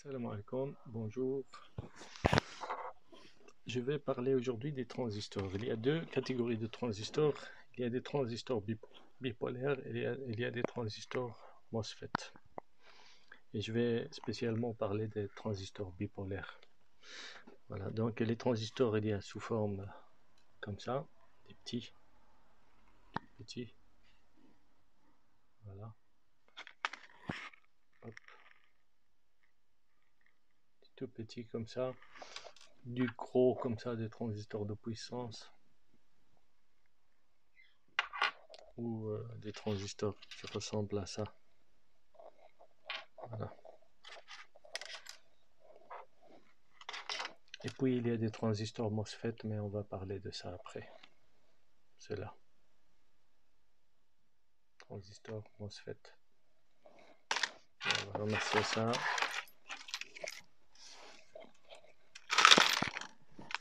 Salam alaikum, bonjour. Je vais parler aujourd'hui des transistors. Il y a deux catégories de transistors. Il y a des transistors bipolaires et il y a des transistors MOSFET. Et je vais spécialement parler des transistors bipolaires. Voilà, donc les transistors, il y a sous forme comme ça, des petits, voilà. Hop. Tout petits comme ça, du gros comme ça, des transistors de puissance. Ou des transistors qui ressemblent à ça. Voilà. Et puis il y a des transistors MOSFET, mais on va parler de ça après. C'est là. Transistor MOSFET. On va ramasser ça.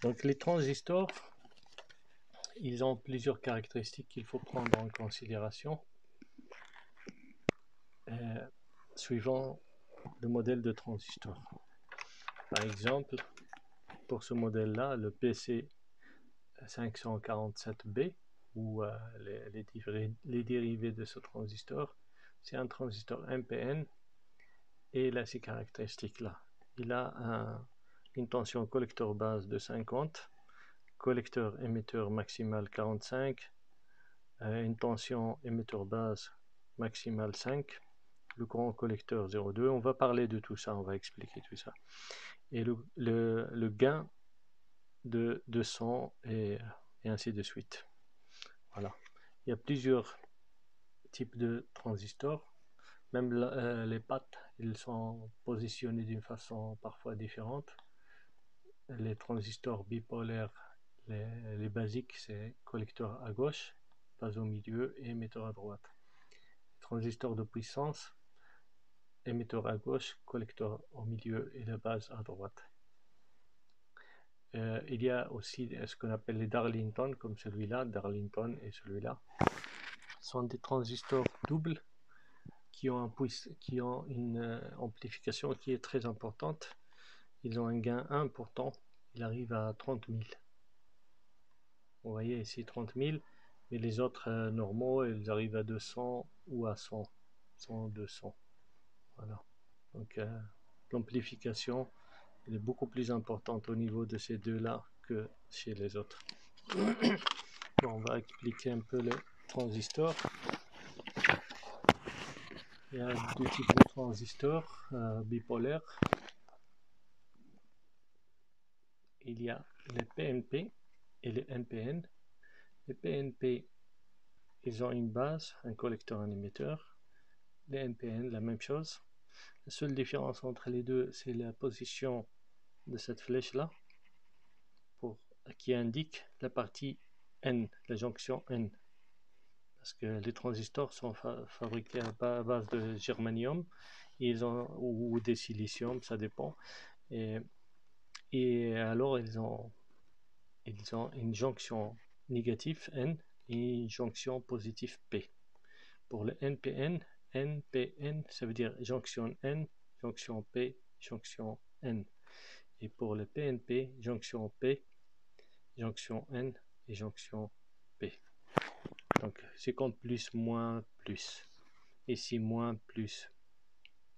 Donc les transistors, ils ont plusieurs caractéristiques qu'il faut prendre en considération suivant le modèle de transistor. Par exemple, pour ce modèle-là, le PC547B, ou les dérivés de ce transistor, c'est un transistor NPN, et là, ces caractéristiques-là. Il a une tension collecteur base de 50, collecteur émetteur maximal 45, une tension émetteur base maximale 5, le courant collecteur 0,2. On va parler de tout ça, on va expliquer tout ça. Et le gain de 200 et ainsi de suite. Voilà. Il y a plusieurs types de transistors. Même les pattes, ils sont positionnés d'une façon parfois différente. Les transistors bipolaires, les basiques, c'est collecteur à gauche, base au milieu et émetteur à droite. Transistor de puissance, émetteur à gauche, collecteur au milieu et la base à droite. Il y a aussi ce qu'on appelle les Darlington, comme celui-là, Darlington et celui-là. Ce sont des transistors doubles qui ont une amplification qui est très importante. Ils ont un gain important, il arrive à 30 000. Vous voyez ici 30 000, mais les autres normaux, ils arrivent à 200 ou à 100, 100, 200. Voilà. Donc l'amplification elle est beaucoup plus importante au niveau de ces deux-là que chez les autres. Bon, on va expliquer un peu les transistors. Il y a deux types de transistors bipolaires. Il y a les PNP et les NPN. Les PNP, ils ont une base, un collecteur, un émetteur. Les NPN, la même chose. La seule différence entre les deux, c'est la position de cette flèche-là, qui indique la partie N, la jonction N. Parce que les transistors sont fabriqués à base de germanium ou des silicium, ça dépend. Et alors, ils ont une jonction négative N et une jonction positive P. Pour le NPN, NPN, ça veut dire jonction N, jonction P, jonction N. Et pour le PNP, jonction P, jonction N et jonction P. Donc, c'est comme plus, moins, plus. Ici, moins, plus,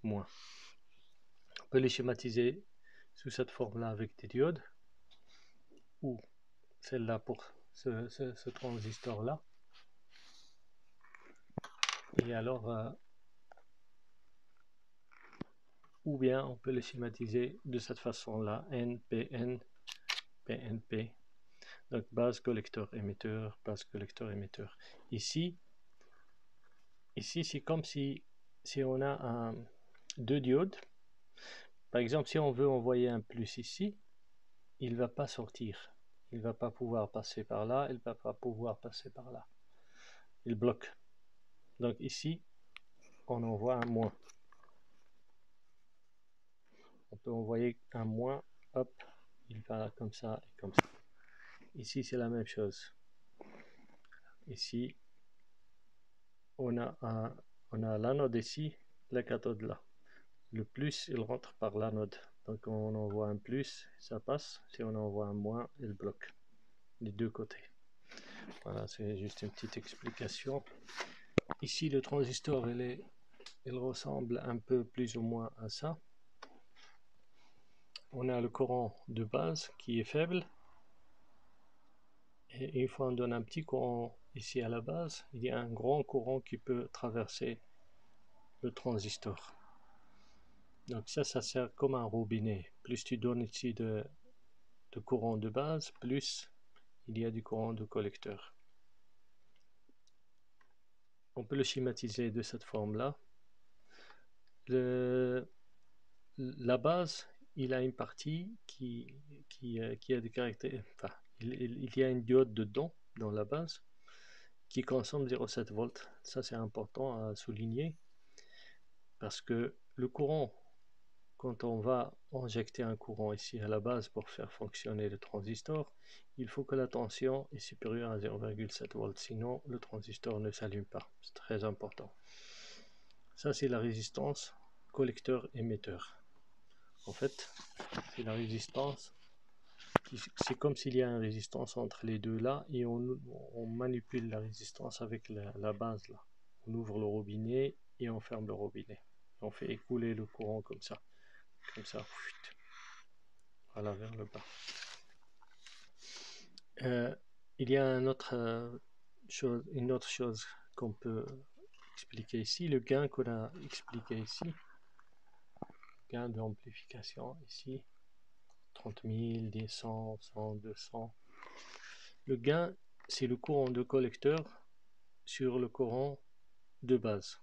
moins. On peut les schématiser sous cette forme-là avec des diodes, ou celle-là pour ce transistor-là. Et alors, ou bien on peut les schématiser de cette façon-là, NPN, PNP. Donc base collecteur émetteur, base collecteur émetteur. Ici c'est comme si on a deux diodes. Par exemple, si on veut envoyer un plus ici, il ne va pas sortir. Il ne va pas pouvoir passer par là, il ne va pas pouvoir passer par là. Il bloque. Donc ici, on envoie un moins. On peut envoyer un moins, hop, il va comme ça et comme ça. Ici, c'est la même chose. Ici, on a l'anode ici, la cathode là. le plus, il rentre par l'anode. Donc on envoie un plus, ça passe. Si on envoie un moins, il bloque les deux côtés. Voilà, c'est juste une petite explication. Ici, le transistor, il ressemble un peu plus ou moins à ça. On a le courant de base qui est faible. Et une fois on donne un petit courant ici à la base, il y a un grand courant qui peut traverser le transistor. Donc ça sert comme un robinet. Plus tu donnes ici de courant de base, plus il y a du courant de collecteur. On peut le schématiser de cette forme-là. La base, il a une partie qui a des caractères. Enfin, il y a une diode dedans, dans la base, qui consomme 0,7 volts. Ça, c'est important à souligner parce que le courant, quand on va injecter un courant ici à la base pour faire fonctionner le transistor, il faut que la tension est supérieure à 0,7 volts, sinon le transistor ne s'allume pas. C'est très important. Ça, c'est la résistance collecteur-émetteur. En fait, c'est la résistance. C'est comme s'il y a une résistance entre les deux là, et on manipule la résistance avec la base là. On ouvre le robinet et on ferme le robinet. On fait écouler le courant comme ça. Voilà, vers le bas. Il y a une autre chose qu'on peut expliquer ici, le gain qu'on a expliqué ici, gain d'amplification ici, 30 000, 100, 100, 200. Le gain, c'est le courant de collecteur sur le courant de base.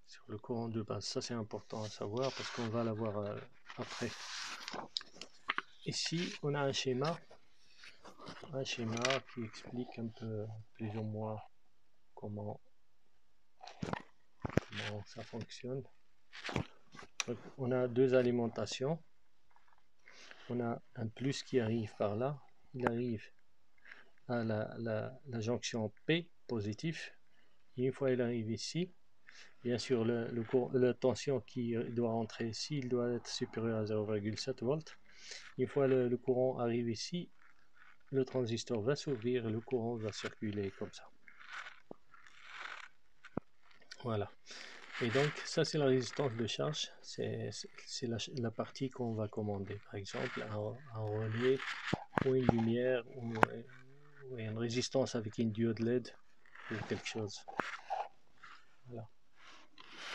Sur le courant de base, ça c'est important à savoir parce qu'on va l'avoir après. Ici, on a un schéma qui explique un peu plus ou moins comment ça fonctionne. Donc, on a deux alimentations. On a un plus qui arrive par là. Il arrive à la jonction P positif. Et une fois il arrive ici, bien sûr la tension qui doit entrer ici, il doit être supérieur à 0,7 volts. Une fois le courant arrive ici, le transistor va s'ouvrir et le courant va circuler comme ça. Voilà. Et donc ça c'est la résistance de charge, c'est la partie qu'on va commander. Par exemple un relais ou une lumière ou une résistance avec une diode LED ou quelque chose. Voilà.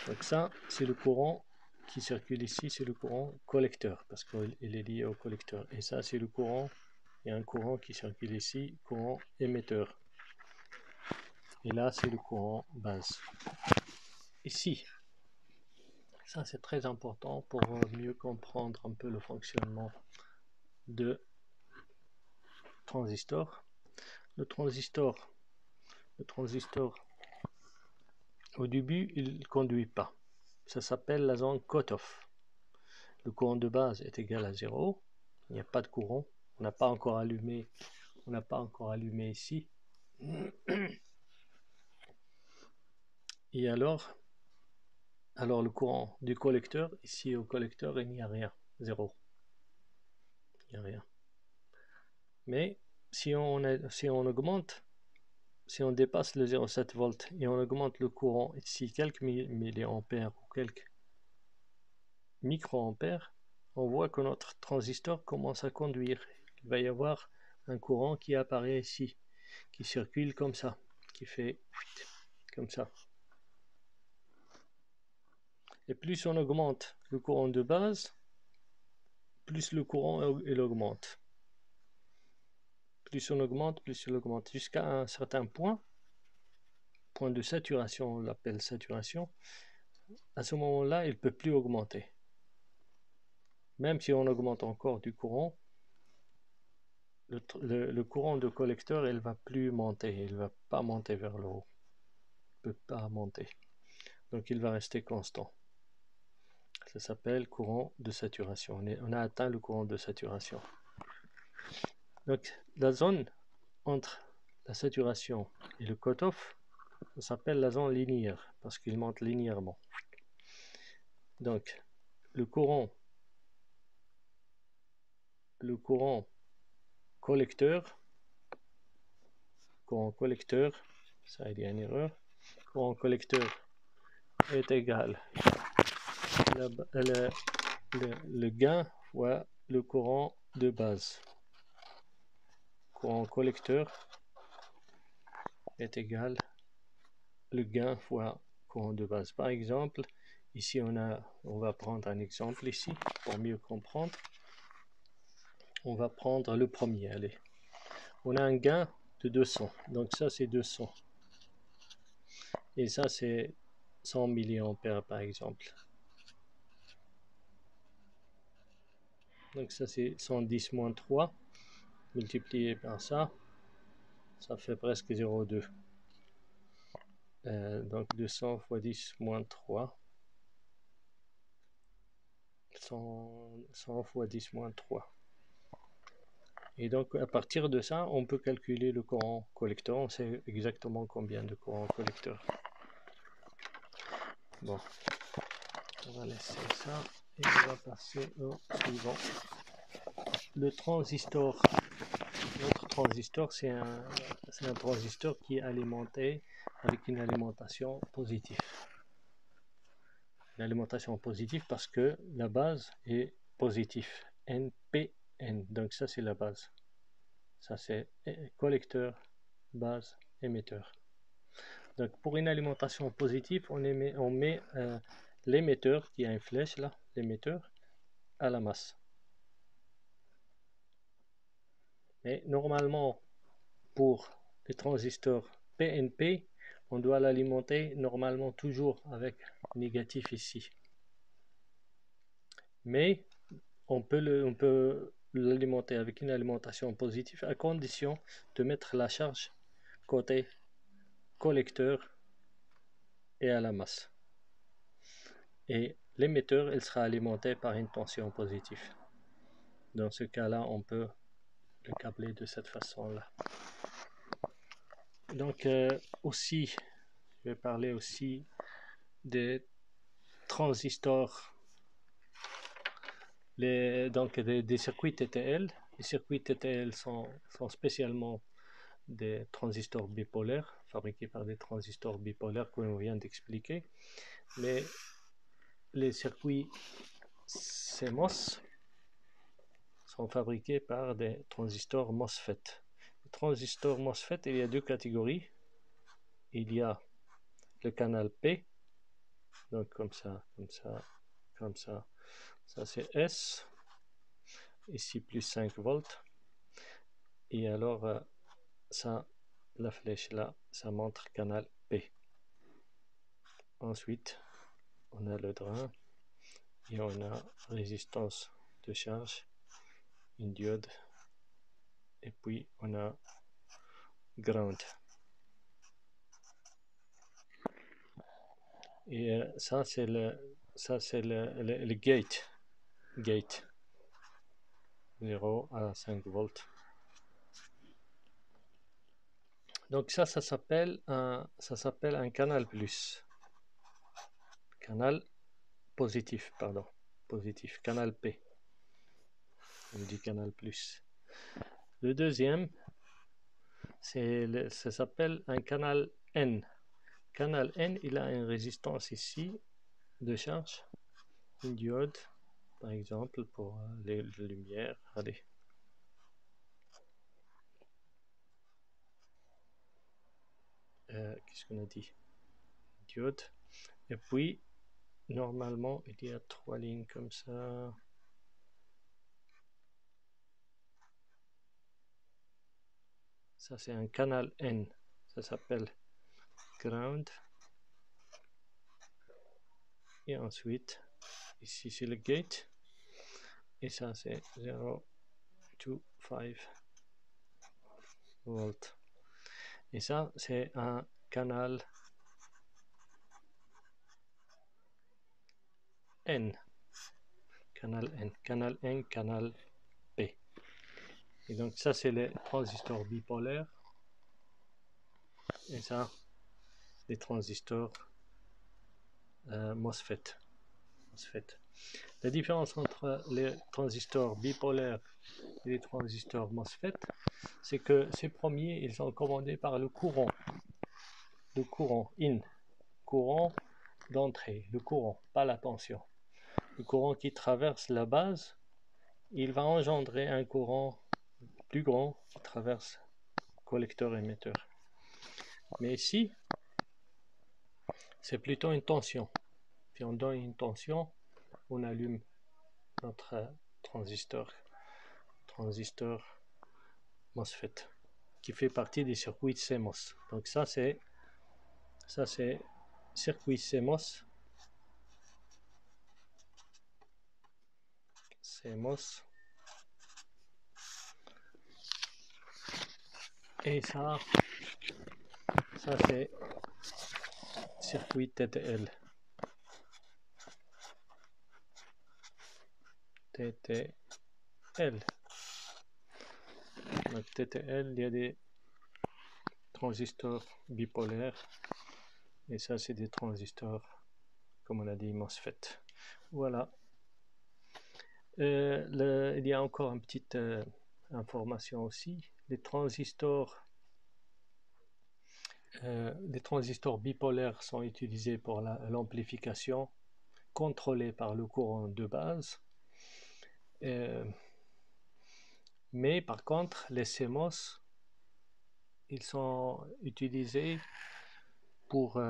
Donc ça c'est le courant qui circule ici, c'est le courant collecteur parce qu'il est lié au collecteur. Et ça c'est le courant, il y a un courant qui circule ici, courant émetteur. Et là c'est le courant base. Ici, ça c'est très important pour mieux comprendre un peu le fonctionnement de transistor. Le transistor, au début, il ne conduit pas. Ça s'appelle la zone cut-off. Le courant de base est égal à 0. Il n'y a pas de courant. On n'a pas encore allumé ici. Et alors le courant du collecteur, ici au collecteur, il n'y a rien. 0. Il n'y a rien. Mais si on augmente, si on dépasse le 0,7 volts et on augmente le courant ici quelques milliampères ou quelques microampères, on voit que notre transistor commence à conduire. Il va y avoir un courant qui apparaît ici, qui circule comme ça, qui fait comme ça. Et plus on augmente le courant de base, plus le courant il augmente. Plus on augmente, plus il augmente, jusqu'à un certain point de saturation, on l'appelle saturation. À ce moment-là, il ne peut plus augmenter. Même si on augmente encore du courant, le courant de collecteur, il ne va plus monter, il ne va pas monter vers le haut. Il ne peut pas monter. Donc il va rester constant. Ça s'appelle courant de saturation. On a atteint le courant de saturation. Donc la zone entre la saturation et le cut-off, s'appelle la zone linéaire parce qu'il monte linéairement. Donc, le courant collecteur, ça il y a une erreur, courant collecteur est égal le gain fois le courant de base. Courant collecteur est égal le gain fois courant de base. Par exemple, ici on va prendre un exemple ici pour mieux comprendre. On va prendre le premier, allez. On a un gain de 200, donc ça c'est 200. Et ça c'est 100 mA par exemple. Donc ça c'est 110 moins 3 multiplié par ça fait presque 0,2. Donc 200 fois 10 moins 3. 100 fois 10 moins 3. Et donc à partir de ça, on peut calculer le courant collecteur. On sait exactement combien de courant collecteur. Bon, on va laisser ça et on va passer au suivant. Le transistor. Notre transistor, c'est un transistor qui est alimenté avec une alimentation positive. Une alimentation positive parce que la base est positive. NPN. Donc ça c'est la base. Ça c'est collecteur, base, émetteur. Donc pour une alimentation positive, on met l'émetteur qui a une flèche là, l'émetteur, à la masse. Mais normalement, pour les transistors PNP, on doit l'alimenter normalement toujours avec négatif ici. Mais on peut l'alimenter avec une alimentation positive à condition de mettre la charge côté collecteur et à la masse. Et l'émetteur, il sera alimenté par une tension positive. Dans ce cas-là, on peut le câbler de cette façon-là. Donc aussi, je vais parler aussi des transistors, donc des circuits TTL. Les circuits TTL sont spécialement des transistors bipolaires, fabriqués par des transistors bipolaires que l'on vient d'expliquer. Mais les circuits CMOS sont fabriqués par des transistors MOSFET. Les transistors MOSFET, il y a deux catégories. Il y a le canal P, donc comme ça, ça c'est S, ici plus 5 volts, et alors ça, la flèche là, ça montre canal P. Ensuite, on a le drain, et on a résistance de charge, une diode, et puis on a ground. Et ça c'est le gate 0 à 5 volts. Donc ça s'appelle un canal plus, canal positif, canal P, on dit canal plus. Le deuxième, ça s'appelle un canal N. Canal N, il a une résistance ici de charge, une diode par exemple pour les lumières. Allez. Qu'est-ce qu'on a dit? Diode. Et puis normalement il y a 3 lignes comme ça. Ça c'est un canal N. Ça s'appelle ground. Et ensuite ici c'est le gate. Et ça c'est 0 to 5 volts. Et ça c'est un canal N. Canal N, canal P. Et donc ça c'est les transistors bipolaires. Et ça les transistors MOSFET. La différence entre les transistors bipolaires et les transistors MOSFET, c'est que ces premiers, ils sont commandés par le courant in, courant d'entrée, le courant, pas la tension. Le courant qui traverse la base, il va engendrer un courant plus grand qui traverse collecteur-émetteur. Mais ici, c'est plutôt une tension. Puis on donne une tension, on allume notre transistor MOSFET, qui fait partie des circuits CMOS. Donc ça c'est circuit CMOS. Et ça c'est circuit TTL. Donc TTL, il y a des transistors bipolaires et ça c'est des transistors, comme on a dit, MOSFET. Voilà. Il y a encore une petite information aussi. Les transistors bipolaires sont utilisés pour l'amplification contrôlée par le courant de base. Mais par contre, les CMOS, ils sont utilisés pour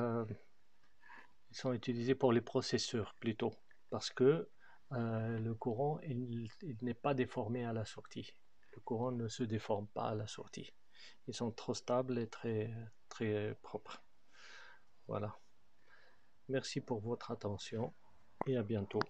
les processeurs plutôt, parce que le courant il n'est pas déformé à la sortie. Le courant ne se déforme pas à la sortie. Ils sont trop stables et très, très propres. Voilà. Merci pour votre attention et à bientôt.